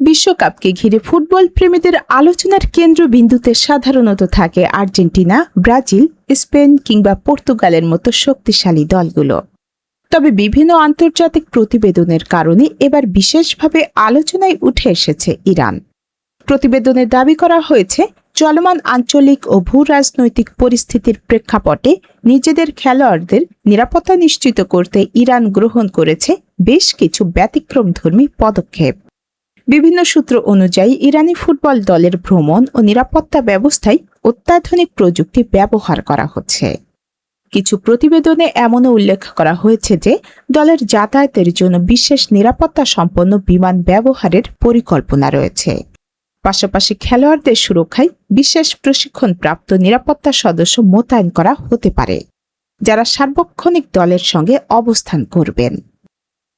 বিশ্বকাপকে ঘিরে ফুটবল প্রেমীদের আলোচনার কেন্দ্রবিন্দুতে সাধারণত থাকে আর্জেন্টিনা, ব্রাজিল, স্পেন কিংবা পর্তুগালের মতো শক্তিশালী দলগুলো। তবে বিভিন্ন আন্তর্জাতিক প্রতিবেদনের কারণে এবার বিশেষভাবে আলোচনায় উঠে এসেছে ইরান। প্রতিবেদনে দাবি করা হয়েছে, চলমান আঞ্চলিক ও ভূ রাজনৈতিক পরিস্থিতির প্রেক্ষাপটে নিজেদের খেলোয়াড়দের নিরাপত্তা নিশ্চিত করতে ইরান গ্রহণ করেছে বেশ কিছু ব্যতিক্রমধর্মী পদক্ষেপ। বিভিন্ন সূত্র অনুযায়ী ইরানি ফুটবল দলের ভ্রমণ ও নিরাপত্তা ব্যবস্থায় অত্যাধুনিক প্রযুক্তি ব্যবহার করা হচ্ছে। কিছু প্রতিবেদনে এমনও উল্লেখ করা হয়েছে যে দলের যাতায়াতের জন্য বিশেষ নিরাপত্তা সম্পন্ন বিমান ব্যবহারের পরিকল্পনা রয়েছে। পাশাপাশি খেলোয়াড়দের সুরক্ষায় বিশেষ প্রশিক্ষণপ্রাপ্ত নিরাপত্তা সদস্য মোতায়েন করা হতে পারে, যারা সার্বক্ষণিক দলের সঙ্গে অবস্থান করবেন।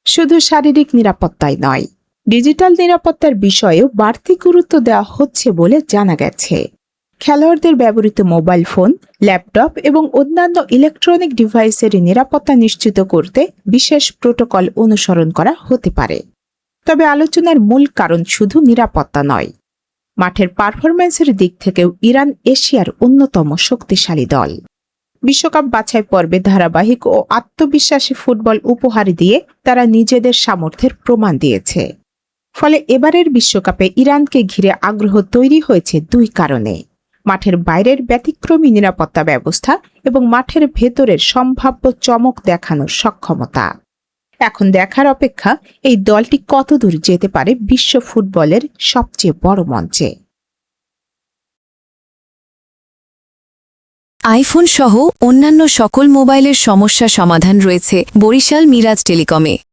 শুধু শারীরিক নিরাপত্তাই নয়, ডিজিটাল নিরাপত্তার বিষয়েও বাড়তি গুরুত্ব দেওয়া হচ্ছে বলে জানা গেছে। খেলোয়াড়দের ব্যবহৃত মোবাইল ফোন, ল্যাপটপ এবং অন্যান্য ইলেকট্রনিক ডিভাইসের নিরাপত্তা নিশ্চিত করতে বিশেষ প্রোটোকল অনুসরণ করা হতে পারে। তবে আলোচনার মূল কারণ শুধু নিরাপত্তা নয়, মাঠের পারফরম্যান্সের দিক থেকেও ইরান এশিয়ার অন্যতম শক্তিশালী দল। বিশ্বকাপ বাছাই পর্বে ধারাবাহিক ও আত্মবিশ্বাসী ফুটবল উপহার দিয়ে তারা নিজেদের সামর্থ্যের প্রমাণ দিয়েছে। ফলে এবারের বিশ্বকাপে ইরানকে ঘিরে আগ্রহ তৈরি হয়েছে দুই কারণে: মাঠের বাইরের ব্যতিক্রমী নিরাপত্তা ব্যবস্থা এবং মাঠের ভেতরের সম্ভাব্য চমক দেখানোর সক্ষমতা। এখন দেখার অপেক্ষা এই দলটি কতদূর যেতে পারে বিশ্ব ফুটবলের সবচেয়ে বড় মঞ্চে। আইফোন সহ অন্যান্য সকল মোবাইলের সমস্যা সমাধান রয়েছে বরিশাল মিরাজ টেলিকমে।